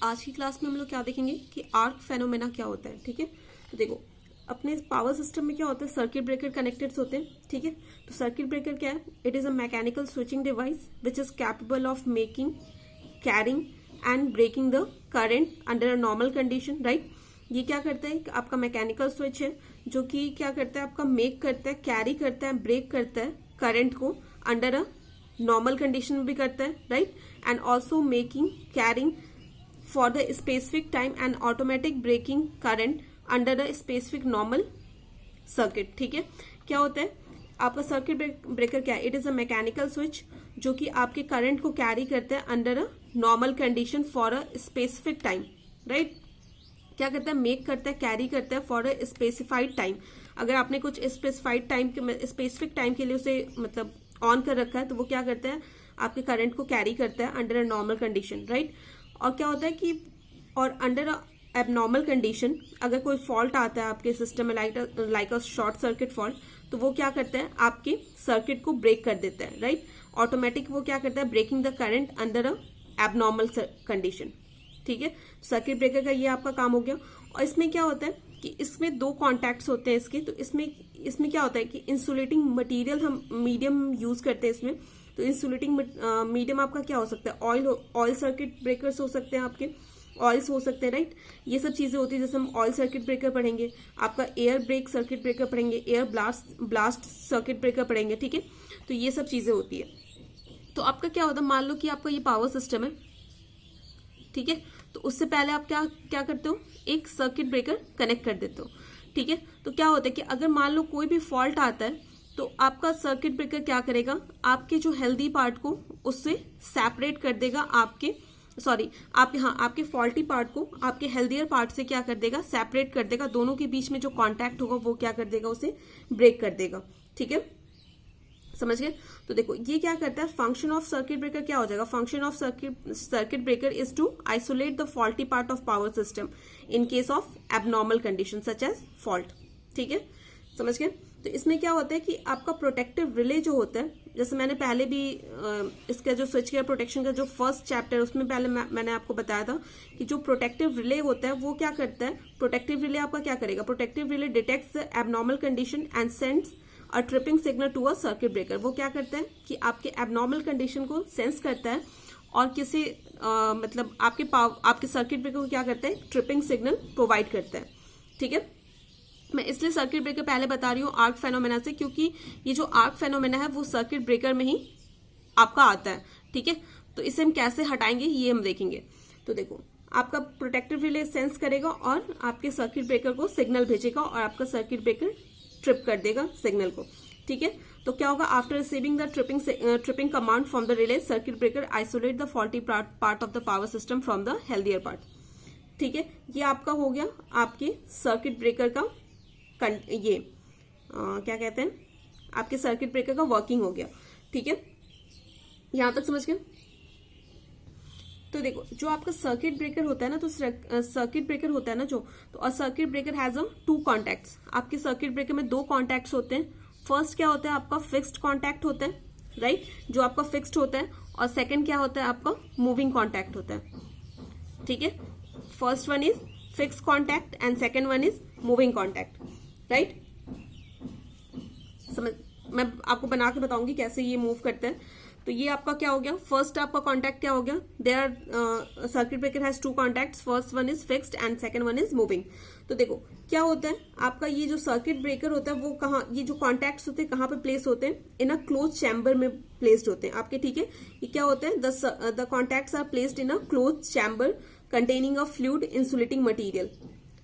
आज की क्लास में हम लोग क्या देखेंगे कि आर्क फेनोमेना क्या होता है। ठीक है, तो देखो अपने पावर सिस्टम में क्या होता है, सर्किट ब्रेकर कनेक्टेड होते हैं। ठीक है, तो सर्किट ब्रेकर क्या है, it is a mechanical switching device which is capable of making, carrying and breaking the current under a normal condition. Right, ये क्या करता है, आपका मैकेनिकल स्विच है जो कि क्या करता है, आपका मेक करता है, कैरी करता है, ब्रेक करता है करंट को अंडर अ नॉर्मल कंडीशन में भी करता है। Right, and also making, carrying for the specific time and automatic breaking current under a specific normal circuit. ठीक है, क्या होता है आपका सर्किट ब्रेकर क्या है, it is a mechanical switch जो कि आपके करंट को कैरी करता है under a normal condition for a specific time. Right, क्या करता है, मेक करता है, कैरी करता है फॉर अ स्पेसिफाइड टाइम। अगर आपने कुछ स्पेसिफाइड टाइम के स्पेसिफिक टाइम के लिए उसे मतलब ऑन कर रखा है तो वो क्या करता है, आपके करंट को कैरी करता है under a normal condition. Right, और क्या होता है कि और अंडर अ एबनॉर्मल कंडीशन अगर कोई फॉल्ट आता है आपके सिस्टम में like a short circuit fault, तो वो क्या करता है, आपके सर्किट को ब्रेक कर देता है। राइट, ऑटोमेटिक वो क्या करता है, breaking the current under a abnormal condition. ठीक है, सर्किट ब्रेकर का ये आपका काम हो गया। और इसमें क्या होता है कि इसमें दो कॉन्टैक्ट्स होते हैं इसके, तो इसमें क्या होता है कि इंसुलेटिंग मटेरियल हम मीडियम यूज करते हैं इसमें। तो इंसुलेटिंग मीडियम आपका क्या हो सकता है, ऑयल सर्किट ब्रेकर्स हो सकते हैं, आपके ऑयल्स हो सकते हैं। राइट, ये सब चीजें होती है, जैसे हम ऑयल सर्किट ब्रेकर पढ़ेंगे, आपका एयर ब्रेक सर्किट ब्रेकर पढ़ेंगे, एयर ब्लास्ट सर्किट ब्रेकर पढ़ेंगे। ठीक है, तो ये सब चीजें होती है। तो आपका क्या होता है, मान लो कि आपका ये पावर सिस्टम है। ठीक है, तो उससे पहले आप क्या करते हो, एक सर्किट ब्रेकर कनेक्ट कर देते हो। ठीक है, तो क्या होता है कि अगर मान लो कोई भी फॉल्ट आता है तो आपका सर्किट ब्रेकर क्या करेगा, आपके जो हेल्दी पार्ट को उससे सेपरेट कर देगा, आपके फॉल्टी पार्ट को आपके हेल्दियर पार्ट से क्या कर देगा, सेपरेट कर देगा। दोनों के बीच में जो कॉन्टैक्ट होगा वो क्या कर देगा, उसे ब्रेक कर देगा। ठीक है, समझ गए। तो देखो ये क्या करता है, फंक्शन ऑफ सर्किट ब्रेकर क्या हो जाएगा, function of circuit breaker is to isolate the faulty part of power system in case of abnormal condition such as fault. ठीक है, समझ गए। तो इसमें क्या होता है कि आपका प्रोटेक्टिव रिले जो होता है, जैसे मैंने पहले भी इसका जो स्विच केयर प्रोटेक्शन का जो फर्स्ट चैप्टर उसमें पहले मैंने आपको बताया था कि जो प्रोटेक्टिव रिले होता है वो क्या करता है, प्रोटेक्टिव रिले आपका क्या करेगा, protective relay detects the abnormal condition and sends a tripping signal to a circuit breaker. वो क्या करता है कि आपके एबनॉर्मल कंडीशन को सेंस करता है और किसी मतलब आपके सर्किट ब्रेकर को क्या करता है, ट्रिपिंग सिग्नल प्रोवाइड करता है। ठीक है, मैं इसलिए सर्किट ब्रेकर पहले बता रही हूँ आर्क फेनोमेना से, क्योंकि ये जो आर्क फेनोमेना है वो सर्किट ब्रेकर में ही आपका आता है। ठीक है, तो इसे हम कैसे हटाएंगे ये हम देखेंगे। तो देखो आपका प्रोटेक्टिव रिले सेंस करेगा और आपके सर्किट ब्रेकर को सिग्नल भेजेगा और आपका सर्किट ब्रेकर ट्रिप कर देगा सिग्नल को। ठीक है, तो क्या होगा, after receiving the tripping command from the relay circuit breaker isolate the faulty part of the power system from the healthier part. ठीक है, ये आपका हो गया आपके सर्किट ब्रेकर का क्या कहते हैं, आपके सर्किट ब्रेकर का वर्किंग हो गया। ठीक है, यहां तक समझ गए। तो देखो जो आपका सर्किट ब्रेकर होता है ना, तो सर्किट ब्रेकर होता है ना जो, तो circuit breaker has a two contacts. आपके सर्किट ब्रेकर में दो कॉन्टैक्ट्स होते हैं। फर्स्ट क्या होता है, आपका फिक्स्ड कॉन्टैक्ट होता है। राइट, जो आपका फिक्स्ड होता है, और सेकंड क्या होता है, आपका मूविंग कॉन्टैक्ट होता है। ठीक है, first one is fixed contact and second one is moving contact. Right, समझ, मैं आपको बना के बताऊंगी कैसे ये मूव करते हैं। तो ये आपका क्या हो गया, फर्स्ट आपका कॉन्टैक्ट क्या हो गया, there are circuit breaker has two contacts, first one is fixed and second one is moving. तो देखो क्या होता है, आपका ये जो सर्किट ब्रेकर होता है वो कहाँ, ये जो कॉन्टैक्ट्स होते हैं कहाँ पे प्लेस होते हैं, इन अ क्लोज चैम्बर में प्लेस्ड होते हैं आपके। ठीक है, ये क्या होते हैं, the contacts are placed in a close chamber containing a fluid insulating material.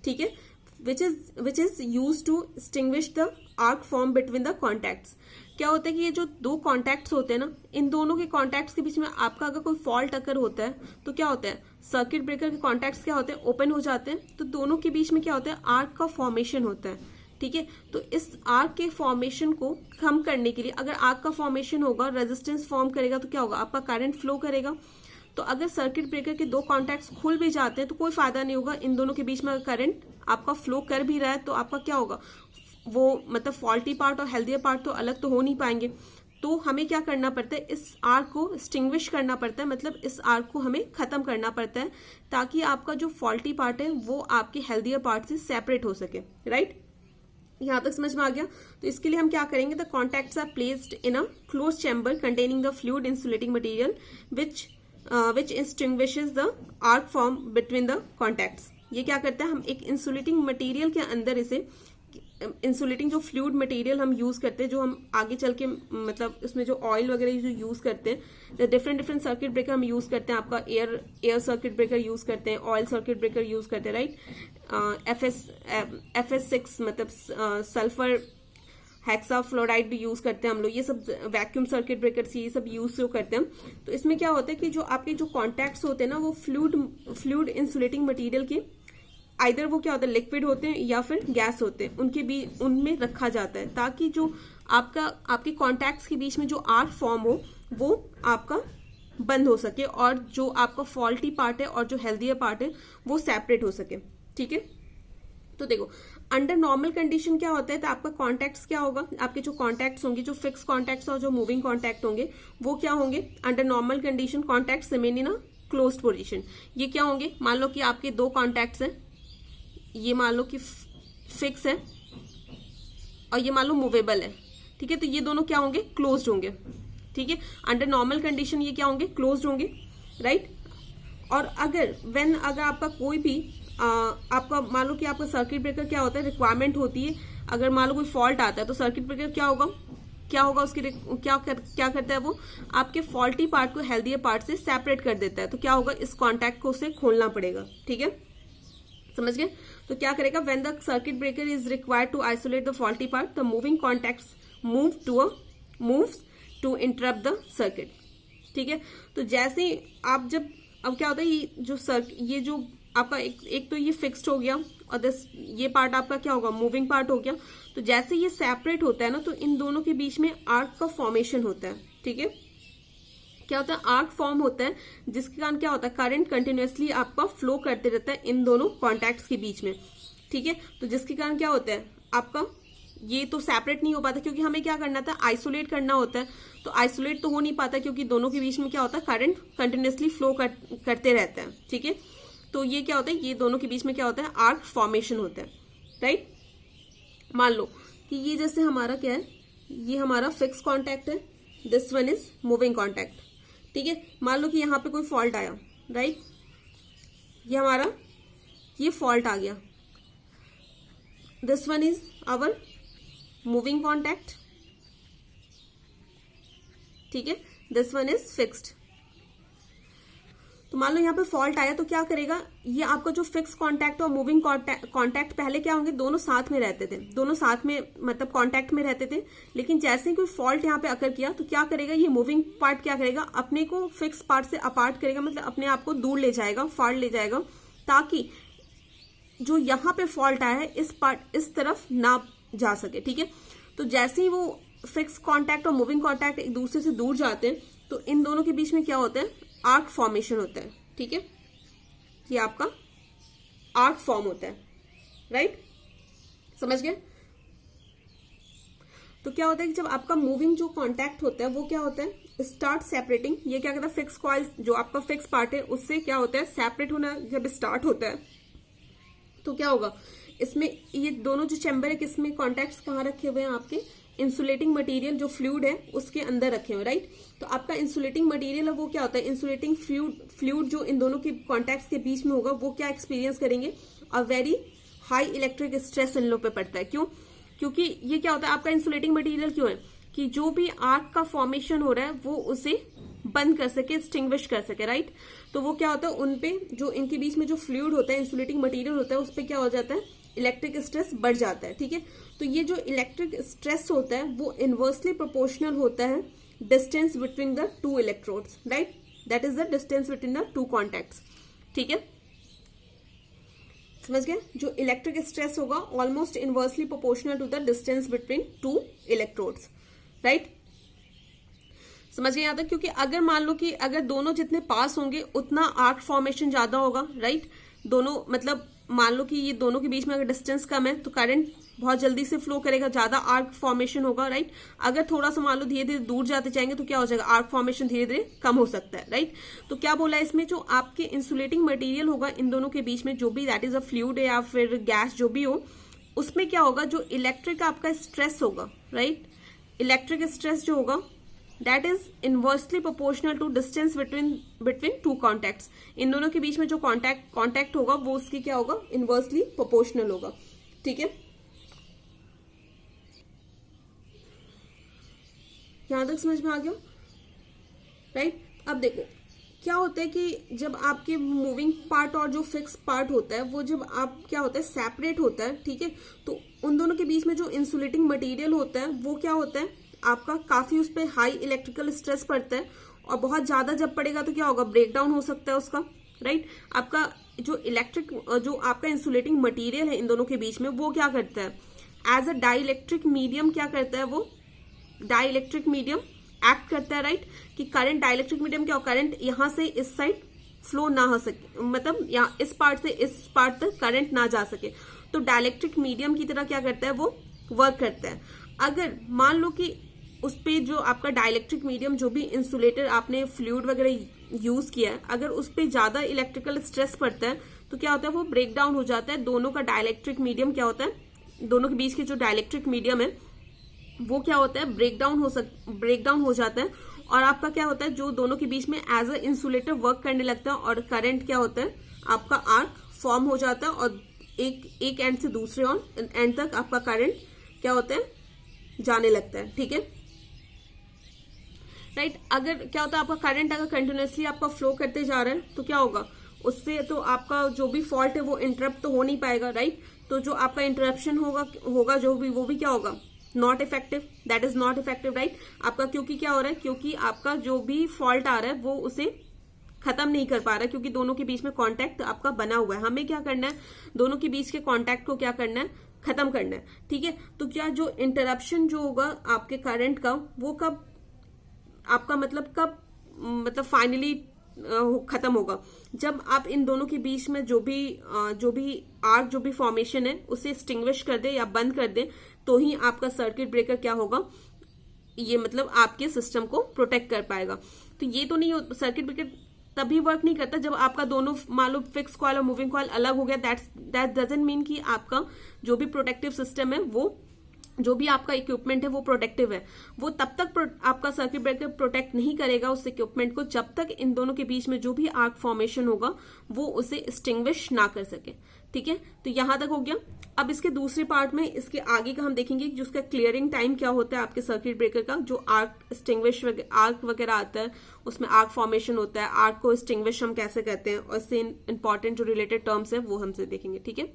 ठीक है, which is used to extinguish the arc formed between the contacts। क्या होता है कि ये जो दो कॉन्टैक्ट्स होते हैं ना, इन दोनों के कॉन्टैक्ट्स के बीच में आपका अगर कोई फॉल्ट अगर होता है तो क्या होता है, सर्किट ब्रेकर के कॉन्टैक्ट्स क्या होते हैं, ओपन हो जाते हैं। तो दोनों के बीच में क्या होता है, आर्क का फॉर्मेशन होता है। ठीक है, तो इस आर्क के फॉर्मेशन को कम करने के लिए, अगर आर्क का फॉर्मेशन होगा, रेजिस्टेंस फॉर्म करेगा, तो क्या होगा, आपका करंट फ्लो करेगा। तो अगर सर्किट ब्रेकर के दो कॉन्टैक्ट्स खुल भी जाते हैं तो कोई फायदा नहीं होगा। इन दोनों के बीच में अगर करंट आपका फ्लो कर भी रहा है तो आपका क्या होगा, वो मतलब फॉल्टी पार्ट और हेल्दियर पार्ट तो अलग तो हो नहीं पाएंगे। तो हमें क्या करना पड़ता है, इस आर्क को एक्सटिंग्विश करना पड़ता है, मतलब इस आर्क को हमें खत्म करना पड़ता है ताकि आपका जो फॉल्टी पार्ट है वो आपके हेल्दियर पार्ट से सेपरेट हो सके, राइट। यहां तक समझ में आ गया। तो इसके लिए हम क्या करेंगे, the contacts are placed in a close chamber containing the fluid insulating material which extinguishes the arc form between the contacts. ये क्या करता है, हम एक इंसुलेटिंग मटेरियल के अंदर इसे, इंसुलेटिंग जो फ्लूइड मटेरियल हम यूज करते हैं, जो हम आगे चल के मतलब इसमें जो ऑयल वगैरह जो यूज करते हैं, डिफरेंट सर्किट ब्रेकर हम यूज करते हैं, आपका एयर सर्किट ब्रेकर यूज करते हैं, ऑयल सर्किट ब्रेकर यूज करते हैं, राइट। FS6 मतलब सल्फर हेक्सा फ्लोराइड भी यूज करते हैं हम लोग, ये सब वैक्यूम सर्किट ब्रेकर्स ये सब यूज जो करते हैं। तो इसमें क्या होता है कि जो आपके जो कॉन्टैक्ट्स होते हैं ना, वो फ्लूइड इंसुलेटिंग मटेरियल के आइदर वो क्या होता है, लिक्विड होते हैं या फिर गैस होते हैं, उनके भी उनमें रखा जाता है ताकि जो आपके कॉन्टैक्ट्स के बीच में जो आर्क फॉर्म हो वो आपका बंद हो सके और जो आपका फॉल्टी पार्ट है और जो हेल्दियर पार्ट है वो सेपरेट हो सके, ठीक है। तो देखो अंडर नॉर्मल कंडीशन क्या होता है, तो आपका कॉन्टैक्ट्स क्या होगा, आपके जो कॉन्टैक्ट्स होंगे, जो फिक्स कॉन्टैक्ट्स और जो मूविंग कॉन्टैक्ट होंगे वो क्या होंगे, under normal condition contacts remain in a closed position. ये क्या होंगे, मान लो कि आपके दो कॉन्टैक्ट्स हैं, ये मान लो कि फिक्स है और ये मान लो मूवेबल है, ठीक है। तो ये दोनों क्या होंगे, क्लोज्ड होंगे, ठीक है। अंडर नॉर्मल कंडीशन ये क्या होंगे, क्लोज्ड होंगे, राइट। और अगर आपका कोई भी आपका मान लो कि आपका सर्किट ब्रेकर क्या होता है, रिक्वायरमेंट होती है, अगर मान लो कोई फॉल्ट आता है तो सर्किट ब्रेकर क्या होगा उसकी क्या करता है, वो आपके फॉल्टी पार्ट को हेल्दियर पार्ट से सेपरेट कर देता है। तो क्या होगा, इस कॉन्टैक्ट को उसे खोलना पड़ेगा, ठीक है, समझ गए। तो क्या करेगा, when the circuit breaker is required to isolate the faulty part, the moving contacts moves to interrupt the circuit, ठीक है। तो जैसे आप अब क्या होता है, ये जो आपका एक तो ये फिक्स्ड हो गया और ये पार्ट आपका क्या होगा, मूविंग पार्ट हो गया। तो जैसे ये सेपरेट होता है ना, तो इन दोनों के बीच में आर्क का फॉर्मेशन होता है, ठीक है। क्या होता है, आर्क फॉर्म होता है जिसके कारण क्या होता है, करंट कंटिन्यूअसली आपका फ्लो करते रहता है इन दोनों कॉन्टैक्ट्स के बीच में, ठीक है। तो जिसके कारण क्या होता है, आपका ये तो सेपरेट नहीं हो पाता क्योंकि हमें क्या करना था, आइसोलेट करना होता है। तो आइसोलेट तो हो नहीं पाता क्योंकि दोनों के बीच में क्या होता है, करंट कंटिन्यूअसली फ्लो करते रहता है, ठीक है। तो ये क्या होता है, ये दोनों के बीच में क्या होता है, आर्क फॉर्मेशन होता है, राइट। मान लो कि ये जैसे हमारा क्या है, ये हमारा फिक्स कॉन्टैक्ट है, this one is moving contact, ठीक है। मान लो कि यहाँ पे कोई फॉल्ट आया, राइट, ये फॉल्ट आ गया, this one is our moving contact, ठीक है, दिस वन इज फिक्स्ड। तो मान लो यहाँ पे फॉल्ट आया तो क्या करेगा, ये आपका जो फिक्स कॉन्टैक्ट और मूविंग कॉन्टैक्ट पहले क्या होंगे, दोनों साथ में रहते थे, दोनों साथ में मतलब कॉन्टैक्ट में रहते थे। लेकिन जैसे ही कोई फॉल्ट यहाँ पे अकर किया तो क्या करेगा, ये मूविंग पार्ट क्या करेगा, अपने को फिक्स पार्ट से अपार्ट करेगा, मतलब अपने आप को दूर ले जाएगा, फाड़ ले जाएगा, ताकि जो यहाँ पे फॉल्ट आया है इस तरफ ना जा सके, ठीक है। तो जैसे ही वो फिक्स कॉन्टैक्ट और मूविंग कॉन्टैक्ट एक दूसरे से दूर जाते हैं तो इन दोनों के बीच में क्या होता है, आर्क फॉर्मेशन होता है, ठीक है। ये आपका आर्क फॉर्म होता है, राइट, समझ गए। तो क्या होता है कि जब आपका मूविंग जो कॉन्टैक्ट होता है वो क्या होता है, स्टार्ट सेपरेटिंग। ये क्या कहता है, फिक्स कॉइल जो आपका फिक्स पार्ट है उससे क्या होता है, सेपरेट होना जब स्टार्ट होता है तो क्या होगा, इसमें ये दोनों जो चैम्बर है किसमें, कॉन्टैक्ट्स कहाँ रखे हुए हैं, आपके इंसुलेटिंग मटेरियल जो फ्लूइड है उसके अंदर रखे हुए, राइट। तो आपका इंसुलेटिंग मटेरियल है वो क्या होता है, इंसुलेटिंग फ्लूइड जो इन दोनों के कॉन्टैक्ट्स के बीच में होगा वो क्या एक्सपीरियंस करेंगे, a very high electric stress in लोग पे पड़ता है। क्यों, क्योंकि ये क्या होता है, आपका इंसुलेटिंग मटेरियल क्यों है कि जो भी आर्क का फॉर्मेशन हो रहा है वो उसे बंद कर सके, एक्सटिंग्विश कर सके, राइट। तो वो क्या होता है, उनपे जो इनके बीच में जो फ्लूइड होता है, इंसुलेटिंग मटेरियल होता है, उस पर क्या हो जाता है, इलेक्ट्रिक स्ट्रेस बढ़ जाता है, ठीक है। तो ये जो इलेक्ट्रिक स्ट्रेस होता है वो इनवर्सली प्रोपोर्शनल होता है distance between the two electrodes, right, that is the distance between the two contacts, ठीक है, समझ गए। जो इलेक्ट्रिक स्ट्रेस होगा almost inversely proportional to the distance between two electrodes, right, समझ गए यहाँ तक। क्योंकि अगर मान लो कि अगर दोनों जितने पास होंगे उतना आर्क फॉर्मेशन ज्यादा होगा, राइट, दोनों मतलब मान लो कि ये दोनों के बीच में अगर डिस्टेंस कम है तो करंट बहुत जल्दी से फ्लो करेगा, ज्यादा आर्क फॉर्मेशन होगा, राइट। अगर थोड़ा सा मान लो धीरे धीरे दूर जाते जाएंगे तो क्या हो जाएगा, आर्क फॉर्मेशन धीरे धीरे कम हो सकता है, राइट। तो क्या बोला है इसमें, जो आपके इंसुलेटिंग मटेरियल होगा इन दोनों के बीच में, जो भी दैट इज अ फ्लूइड या फिर गैस जो भी हो, उसमें क्या होगा, जो इलेक्ट्रिक आपका स्ट्रेस होगा, राइट, इलेक्ट्रिक स्ट्रेस जो होगा that is inversely proportional to distance between two contacts. इन दोनों के बीच में जो कॉन्टैक्ट होगा वो उसकी क्या होगा, इनवर्सली प्रोपोर्शनल होगा, ठीक है। यहां तक समझ में आ गया, राइट। अब देखो क्या होता है कि जब आपके मूविंग पार्ट और जो फिक्स पार्ट होता है वो जब आप क्या होता है सेपरेट होता है, ठीक है, तो उन दोनों के बीच में जो इंसुलेटिंग मटेरियल होता है वो क्या होता है आपका, काफी उस पर हाई इलेक्ट्रिकल स्ट्रेस पड़ता है, और बहुत ज्यादा जब पड़ेगा तो क्या होगा, ब्रेक डाउन हो सकता है उसका, राइट। आपका जो आपका इंसुलेटिंग मटेरियल है इन दोनों के बीच में वो क्या करता है, एज अ डाइलेक्ट्रिक मीडियम क्या करता है, वो डाइलेक्ट्रिक मीडियम एक्ट करता है, राइट, कि करंट, डाइलेक्ट्रिक मीडियम क्या हो, करंट यहां से इस साइड फ्लो ना हो सके, मतलब यहाँ इस पार्ट से इस पार्ट तक करंट ना जा सके, तो डाइलेक्ट्रिक मीडियम की तरह क्या करता है, वो वर्क करता है। अगर मान लो कि उस पे जो आपका डाइलेक्ट्रिक मीडियम, जो भी इंसुलेटर आपने फ्लूइड वगैरह यूज किया है, अगर उस पे ज्यादा इलेक्ट्रिकल स्ट्रेस पड़ता है तो क्या होता है, वो ब्रेक डाउन हो जाता है। दोनों का डाइलेक्ट्रिक मीडियम क्या होता है, दोनों के बीच के जो डाइलेक्ट्रिक मीडियम है वो क्या होता है, ब्रेक डाउन हो जाता है, और आपका क्या होता है, जो दोनों के बीच में एज अ इंसुलेटर वर्क करने लगता है, और करंट क्या होता है, आपका आर्क फॉर्म हो जाता है, और एक एंड से दूसरे एंड तक आपका करंट क्या होता है, जाने लगता है, ठीक है, राइट। अगर क्या होता है, आपका करंट अगर कंटिन्यूअसली आपका फ्लो करते जा रहा है तो क्या होगा, उससे तो आपका जो भी फॉल्ट है वो इंटरप्ट तो हो नहीं पाएगा, राइट। तो जो आपका इंटरप्शन होगा जो भी, वो भी क्या होगा, not effective, that is not effective, right. आपका क्योंकि क्या हो रहा है, क्योंकि आपका जो भी फॉल्ट आ रहा है वो उसे खत्म नहीं कर पा रहा है, क्योंकि दोनों के बीच में कांटेक्ट आपका बना हुआ है। हमें क्या करना है, दोनों के बीच के कांटेक्ट को क्या करना है, खत्म करना है, ठीक है। तो क्या जो इंटरप्शन जो होगा आपके करंट का, वो कब आपका मतलब फाइनली खत्म होगा, जब आप इन दोनों के बीच में जो भी आर्क जो भी फॉर्मेशन है उसे एक्सटिंग्विश कर दे या बंद कर दे, तो ही आपका सर्किट ब्रेकर क्या होगा, ये मतलब आपके सिस्टम को प्रोटेक्ट कर पाएगा। तो ये तो नहीं, सर्किट ब्रेकर तभी वर्क नहीं करता जब आपका दोनों मान लो फिक्स कॉइल और मूविंग कॉइल अलग हो गया। दैट डजंट मीन कि आपका जो भी प्रोटेक्टिव सिस्टम है, वो जो भी आपका इक्विपमेंट है वो प्रोटेक्टिव है। वो तब तक आपका सर्किट ब्रेकर प्रोटेक्ट नहीं करेगा उस इक्विपमेंट को जब तक इन दोनों के बीच में जो भी आर्क फॉर्मेशन होगा वो उसे एक्सटिंग्विश ना कर सके, ठीक है। तो यहां तक हो गया। अब इसके दूसरे पार्ट में इसके आगे का हम देखेंगे कि उसका क्लियरिंग टाइम क्या होता है आपके सर्किट ब्रेकर का। जो आर्क एक्सटिंग्विश आर्क वगैरह आता है उसमें आर्क फॉर्मेशन होता है, आर्क को एक्सटिंग्विश हम कैसे करते हैं, और इससे इंपॉर्टेंट जो रिलेटेड टर्म्स है वो हमसे देखेंगे, ठीक है।